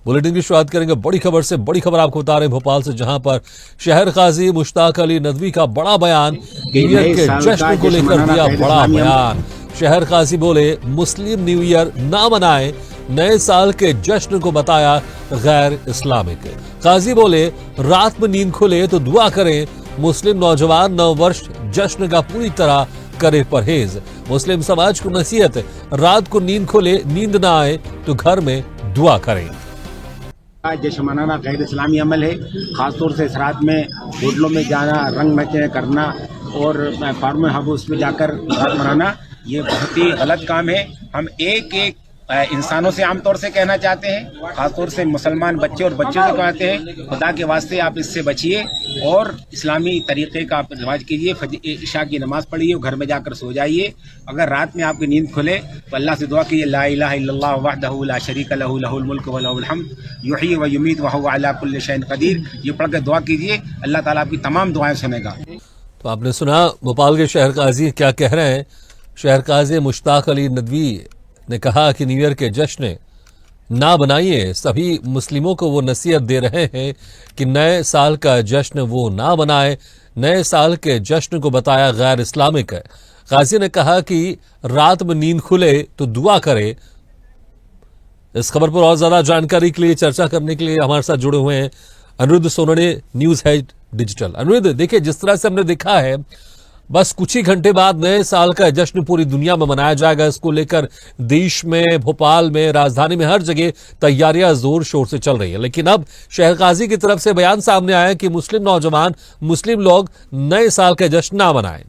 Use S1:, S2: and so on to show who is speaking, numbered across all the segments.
S1: Bulletin की शुरुआत करेंगे बड़ी खबर से। बड़ी खबर आपको बता रहे हैं भोपाल से, जहां पर शहर काजी मुश्ताक अली नदवी का बड़ा बयान, न्यू ईयर के जश्न को लेकर दिया बड़ा बयान। शहर काजी बोले मुस्लिम न्यू ईयर ना मनाएं, नए साल के जश्न को बताया गैर इस्लामिक। काजी बोले रात में नींद खुले तो दुआ करें, मुस्लिम नौजवान नव वर्ष जश्न का पूरी तरह करे परहेज। मुस्लिम समाज को नसीहत, रात को नींद खुले नींद ना आए तो घर में दुआ करें।
S2: जश्न मनाना गैर इस्लामी अमल है। खासतौर से इस रात में होटलों में जाना, रंग मैचे करना और फार्म हाउस में जाकर रात मनाना, ये बहुत ही गलत काम है। हम एक इंसानों से आमतौर से कहना चाहते हैं, खासतौर से मुसलमान बच्चे और बच्चों से कहते हैं, खुदा के वास्ते आप इससे बचिए और इस्लामी तरीके का आप रिवाज कीजिए। इशा की नमाज पढ़िए, घर में जाकर सो जाइए। अगर रात में आपकी नींद खुले तो अल्लाह से दुआ कीजिए, ला इलाहा इल्लल्लाह वहदहू ला शरीका लहू लहुल मुल्क व लहुल हम्द युहयी व युमीत व हुवा अला कुल्लि शैइन कदीर। ये पढ़ के दुआ कीजिए, अल्लाह ताला आपकी तमाम दुआएं सुनेगा।
S1: तो आपने सुना भोपाल के शहर काजी क्या कह रहे हैं। शहर काजी मुश्ताक अली नदवी ने कहा कि न्यू ईयर के जश्न ना बनाइए। सभी मुस्लिमों को वो नसीहत दे रहे हैं कि नए साल का जश्न वो ना बनाए, नए साल के जश्न को बताया गैर इस्लामिक है। काजी ने कहा कि रात में नींद खुले तो दुआ करे। इस खबर पर और ज्यादा जानकारी के लिए, चर्चा करने के लिए हमारे साथ जुड़े हुए हैं Anirudh Sonawane, news head digital. Anirudh, देखिए जिस तरह से हमने देखा है, बस कुछ ही घंटे बाद नए साल का जश्न पूरी दुनिया में मनाया जाएगा। इसको लेकर देश में, भोपाल में, राजधानी में हर जगह तैयारियां जोर शोर से चल रही है। लेकिन अब शहर काजी की तरफ से बयान सामने आया कि मुस्लिम नौजवान, मुस्लिम लोग नए साल का जश्न ना मनाएं।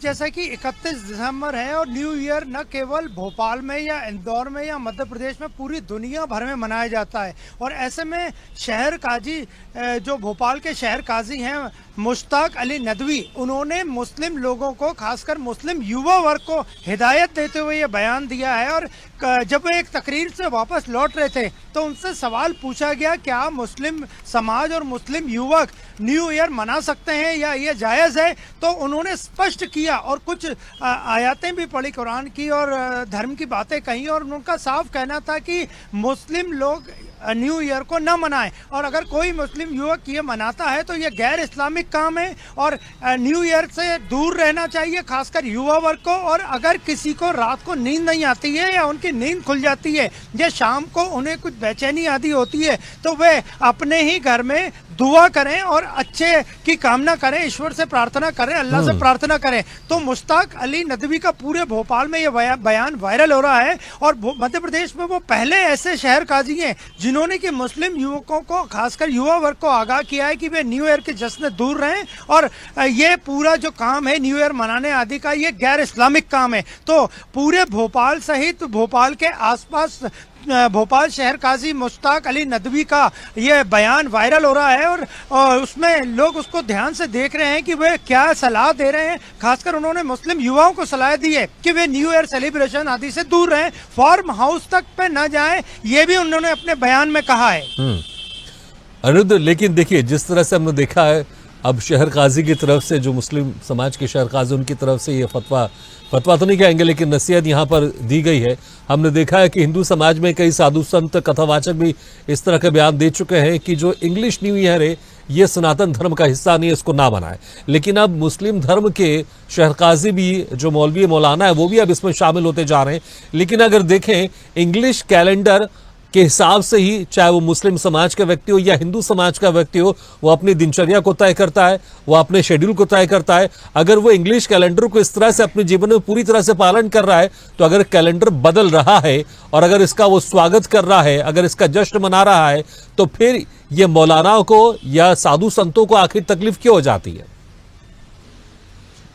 S3: जैसा कि 31 दिसंबर है और न्यू ईयर न केवल भोपाल में या इंदौर में या मध्य प्रदेश में, पूरी दुनिया भर में मनाया जाता है। और ऐसे में शहर काजी, जो भोपाल के शहर काजी हैं मुश्ताक अली नदवी, उन्होंने मुस्लिम लोगों को, खासकर मुस्लिम युवा वर्ग को हिदायत देते हुए ये बयान दिया है। और जब वो एक तकरीर से वापस लौट रहे थे तो उनसे सवाल पूछा गया, क्या मुस्लिम समाज और मुस्लिम युवक न्यू ईयर मना सकते हैं या ये जायज़ है? तो उन्होंने स्पष्ट किया और कुछ आयतें भी पढ़ी कुरान की और धर्म की बातें कही, और उनका साफ कहना था कि मुस्लिम लोग न्यू ईयर को न मनाएं, और अगर कोई मुस्लिम युवक ये मनाता है तो ये गैर इस्लामिक काम है और न्यू ईयर से दूर रहना चाहिए, खासकर युवा वर्ग को। और अगर किसी को रात को नींद नहीं आती है या उनकी नींद खुल जाती है या शाम को उन्हें कुछ बेचैनी आदि होती है, तो वे अपने ही घर में दुआ करें और अच्छे की कामना करें, ईश्वर से प्रार्थना करें, अल्लाह से प्रार्थना करें। तो मुश्ताक अली नदवी का पूरे भोपाल में ये बयान वायरल हो रहा है। और मध्य प्रदेश में वो पहले ऐसे शहर काजी हैं जिन्होंने कि मुस्लिम युवकों को, खासकर युवा वर्ग को आगाह किया है कि वे न्यू ईयर के जश्न दूर रहें और ये पूरा जो काम है न्यू ईयर मनाने आदि का, ये गैर इस्लामिक काम है। तो पूरे भोपाल सहित भोपाल के आसपास भोपाल शहर काजी मुश्ताक अली नदवी का ये बयान वायरल हो रहा है और उसमें लोग उसको ध्यान से देख रहे हैं कि वे क्या सलाह दे रहे हैं। खासकर उन्होंने मुस्लिम युवाओं को सलाह दी है कि वे न्यू ईयर सेलिब्रेशन आदि से दूर रहें, फार्म हाउस तक पे न जाएं, ये भी उन्होंने अपने बयान में कहा है।
S1: अनिरुद्ध, लेकिन देखिए जिस तरह से हमने देखा है, अब शहर काजी की तरफ से, जो मुस्लिम समाज के शहर काजी, उनकी तरफ से ये फतवा तो नहीं कहेंगे लेकिन नसीहत यहाँ पर दी गई है। हमने देखा है कि हिंदू समाज में कई साधु संत, कथावाचक भी इस तरह के बयान दे चुके हैं कि जो इंग्लिश न्यू ईयर है ये सनातन धर्म का हिस्सा नहीं है, इसको ना बनाए। लेकिन अब मुस्लिम धर्म के शहर काजी भी, जो मौलवी मौलाना है, वो भी अब इसमें शामिल होते जा रहे हैं। लेकिन अगर देखें इंग्लिश कैलेंडर के हिसाब से ही, चाहे वो मुस्लिम समाज का व्यक्ति हो या हिंदू समाज का व्यक्ति हो, वो अपनी दिनचर्या को तय करता है, वो अपने शेड्यूल को तय करता है। अगर वो इंग्लिश कैलेंडर को इस तरह से अपने जीवन में पूरी तरह से पालन कर रहा है, तो अगर कैलेंडर बदल रहा है और अगर इसका वो स्वागत कर रहा है, अगर इसका जश्न मना रहा है, तो फिर ये मौलानाओं को या साधु संतों को आखिर तकलीफ क्यों हो जाती है?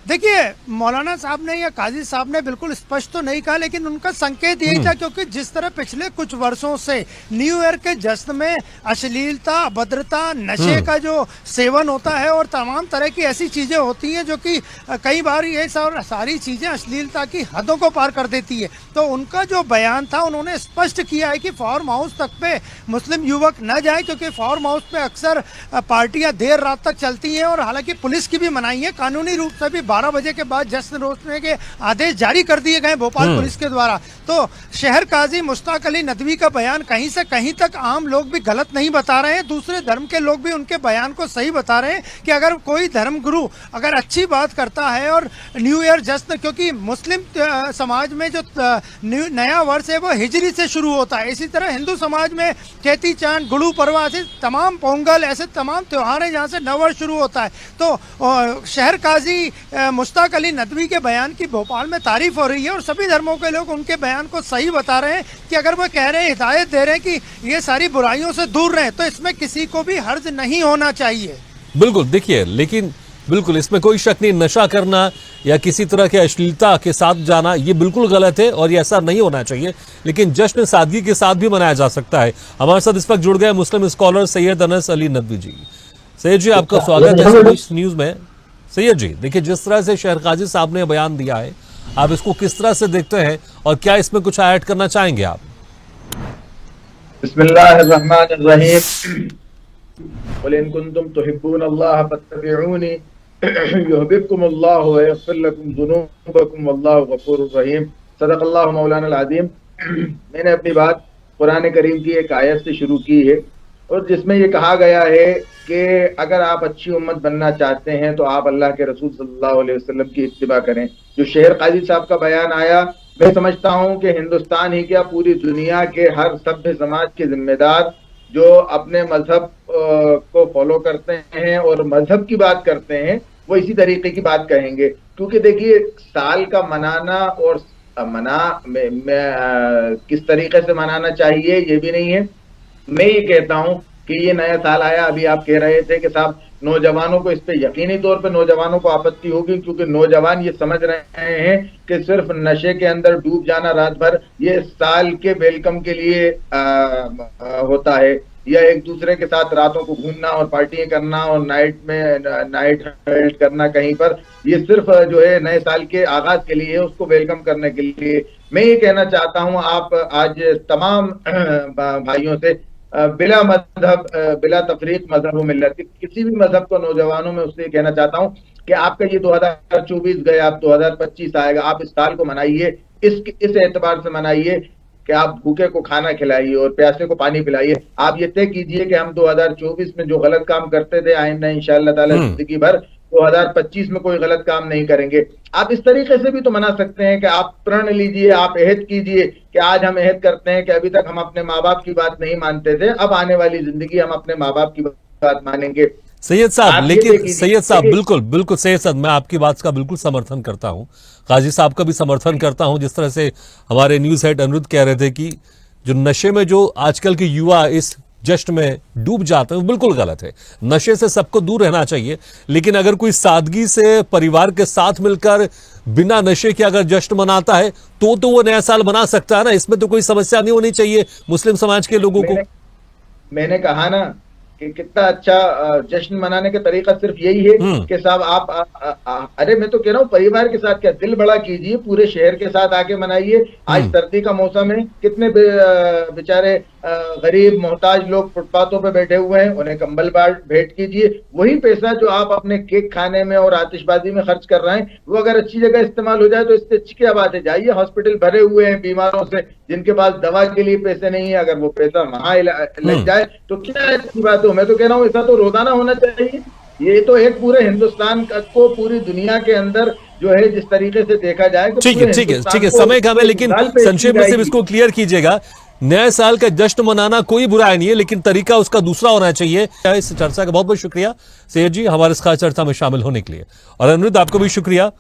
S3: देखिए, मौलाना साहब ने या काजी साहब ने बिल्कुल स्पष्ट तो नहीं कहा, लेकिन उनका संकेत यही था, क्योंकि जिस तरह पिछले कुछ वर्षों से न्यू ईयर के जश्न में अश्लीलता, अभद्रता, नशे का जो सेवन होता है और तमाम तरह की ऐसी चीजें होती हैं जो कि कई बार ये सारी चीजें अश्लीलता की हदों को पार कर देती है। तो उनका जो बयान था, उन्होंने स्पष्ट किया है कि फार्म हाउस तक पे मुस्लिम युवक न जाए, क्योंकि फार्म हाउस पे अक्सर पार्टियां देर रात तक चलती हैं और हालांकि पुलिस की भी मनाही है, कानूनी रूप से भी 12 बजे के बाद जश्न रोकने के आदेश जारी कर दिए गए भोपाल पुलिस के द्वारा। तो शहर काजी मुश्ताक अली नदवी का बयान कहीं से कहीं तक आम लोग भी गलत नहीं बता रहे हैं, दूसरे धर्म के लोग भी उनके बयान को सही बता रहे हैं कि अगर कोई धर्म गुरु अगर अच्छी बात करता है और न्यू ईयर जश्न, क्योंकि मुस्लिम समाज में जो नया वर्ष है वो हिजरी से शुरू होता है, इसी तरह हिंदू समाज में चेती चांद, गुड़ू पर्वा, ऐसे तमाम पोंगल, ऐसे तमाम त्योहार हैं जहाँ से नववर्ष शुरू होता है। तो शहर काजी मुश्ताक अली नदवी के बयान की भोपाल में तारीफ हो रही है और सभी धर्मों के लोग उनके बयान को सही बता रहे हैं कि अगर वो कह रहे हैं, हिदायत दे रहे हैं कि ये सारी बुराइयों से दूर रहें, तो इसमें किसी को भी हर्ज नहीं होना चाहिए।
S1: बिल्कुल, देखिए, लेकिन बिल्कुल इसमें कोई शक नहीं, नशा करना या किसी तरह के अश्लीलता के साथ जाना ये बिल्कुल गलत है और ये ऐसा नहीं होना चाहिए, लेकिन जश्न सादगी के साथ भी मनाया जा सकता है। हमारे साथ इस वक्त जुड़ गए मुस्लिम स्कॉलर सैयद अनस अली नदवी जी। सैयद जी, आपका स्वागत है इस न्यूज में। सैयद जी, देखिए, जिस तरह से शहर काजी साहब ने बयान दिया है, आप इसको किस तरह से देखते हैं और क्या इसमें कुछ ऐड करना चाहेंगे आप?
S4: बिस्मिल्लाहिर्रहमानिर्रहीम। क़ुल इन कुंतुम तुहिब्बूनल्लाह फत्तबिऊनी युहब्बिबकुमुल्लाहु व यग़फिर लकुम ज़ुनूबकुम वल्लाहु गफ़ूरुर रहीम। सदक़ल्लाहु मौलाना अज़ीम। मैंने अपनी बात कुरान करीम की एक आयत से शुरू की है और जिसमें ये कहा गया है कि अगर आप अच्छी उम्मत बनना चाहते हैं तो आप अल्लाह के रसूल सल्लल्लाहु अलैहि वसल्लम की इत्तिबा करें। जो शहर काजी साहब का बयान आया, मैं समझता हूँ कि हिंदुस्तान ही क्या पूरी दुनिया के हर सभ्य समाज के जिम्मेदार जो अपने मजहब को फॉलो करते हैं और मजहब की बात करते हैं वो इसी तरीके की बात कहेंगे। क्योंकि देखिए, साल का मनाना और किस तरीके से मनाना चाहिए ये भी नहीं है। मैं ये कहता हूँ कि ये नया साल आया, अभी आप कह रहे थे कि साहब नौजवानों को इस पे यकीनी तौर पे नौजवानों को आपत्ति होगी, क्योंकि नौजवान ये समझ रहे हैं कि सिर्फ नशे के अंदर डूब जाना रात भर ये साल के वेलकम के लिए होता है, या एक दूसरे के साथ रातों को घूमना और पार्टियां करना और नाइट हेल्ड करना कहीं पर, ये सिर्फ जो है नए साल के आगाज के लिए, उसको वेलकम करने के लिए। मैं ये कहना चाहता हूँ, आप आज तमाम भाइयों से बिला मजहब, बिला तफरीक मजहब व मिल्लत, किसी भी मजहब को नौजवानों में उससे कहना चाहता हूँ कि आपका ये 2024 गया, अब 2025 आएगा, आप इस साल को मनाइए, इस एतबार से मनाइए कि आप भूखे को खाना खिलाइए और प्यासे को पानी पिलाइए। आप ये तय कीजिए कि हम 2024 में जो गलत काम करते थे आइंदा इंशाअल्लाह ताला जिंदगी भर 2025 में कोई गलत काम नहीं करेंगे। आप इस तरीके से भी तो मना सकते हैं कि आप प्रण लीजिए, आप अहद कीजिए कि आज हम अहद करते हैं कि अभी तक हम अपने माँ बाप की बात नहीं मानते थे, अब आने वाली जिंदगी हम अपने माँ बाप की बात मानेंगे।
S1: सैयद साहब, लेकिन सैयद साहब, बिल्कुल सैयद साहब, मैं आपकी बात का बिल्कुल समर्थन करता हूं, काजी साहब का भी समर्थन करता हूं। जिस तरह से हमारे न्यूज हेड अनिरुद्ध कह रहे थे कि जो नशे में जो आजकल के युवा इस जश्न में डूब जाते हैं वो बिल्कुल गलत है। नशे से सबको दूर रहना चाहिए, लेकिन अगर कोई सादगी से परिवार के साथ मिलकर बिना नशे के अगर जश्न मनाता है तो वो नया साल मना सकता है ना, इसमें तो कोई समस्या नहीं होनी चाहिए मुस्लिम समाज के लोगों को।
S4: मैंने कहा ना कि कितना अच्छा जश्न मनाने का तरीका सिर्फ यही है कि साहब आप अरे मैं तो कह रहा हूँ परिवार के साथ क्या दिल बड़ा कीजिए, पूरे शहर के साथ आके मनाइए। आज सर्दी का मौसम है, कितने बेचारे गरीब मोहताज लोग फुटपाथों पे बैठे हुए हैं, उन्हें कंबल भेंट कीजिए। वही पैसा जो आप अपने केक खाने में और आतिशबाजी में खर्च कर रहे हैं वो अगर अच्छी जगह इस्तेमाल हो जाए तो इससे अच्छी क्या बात है। जाइए, हॉस्पिटल भरे हुए हैं बीमारों से जिनके पास दवा के लिए पैसे नहीं है, अगर वो पैसा वहां लग जाए तो क्या अच्छी बात है। मैं तो कह रहा हूँ ऐसा तो रोजाना होना चाहिए। ये तो एक पूरे हिंदुस्तान को पूरी दुनिया के अंदर जो है जिस तरीके से देखा जाए।
S1: ठीक है, समय कम है, लेकिन संक्षेप में सिर्फ इसको क्लियर कीजिएगा। नए साल का जश्न मनाना कोई बुराई नहीं है, लेकिन तरीका उसका दूसरा होना चाहिए। इस चर्चा का बहुत बहुत शुक्रिया सैयद जी हमारे इस खास चर्चा में शामिल होने के लिए, और अनिरुद्ध आपको भी शुक्रिया।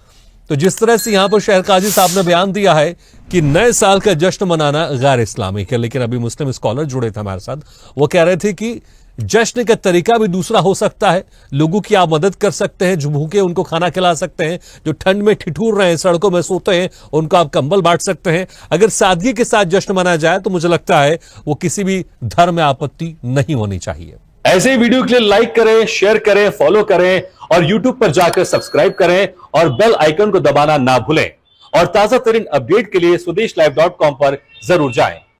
S1: तो जिस तरह से यहां पर शहर काजी साहब ने बयान दिया है कि नए साल का जश्न मनाना गैर इस्लामिक है, लेकिन अभी मुस्लिम स्कॉलर जुड़े थे हमारे साथ, वो कह रहे थे कि जश्न का तरीका भी दूसरा हो सकता है। लोगों की आप मदद कर सकते हैं, जो भूखे उनको खाना खिला सकते हैं, जो ठंड में ठिठुर रहे हैं, सड़कों में सोते हैं, उनको आप कंबल बांट सकते हैं। अगर सादगी के साथ जश्न मनाया जाए तो मुझे लगता है वो किसी भी धर्म में आपत्ति नहीं होनी चाहिए। ऐसे ही वीडियो के लिए लाइक करें, शेयर करें, फॉलो करें और यूट्यूब पर जाकर सब्सक्राइब करें और बेल आइकन को दबाना ना भूलें। और ताजा तरीन अपडेट के लिए swedeshlive.com पर जरूर जाएं।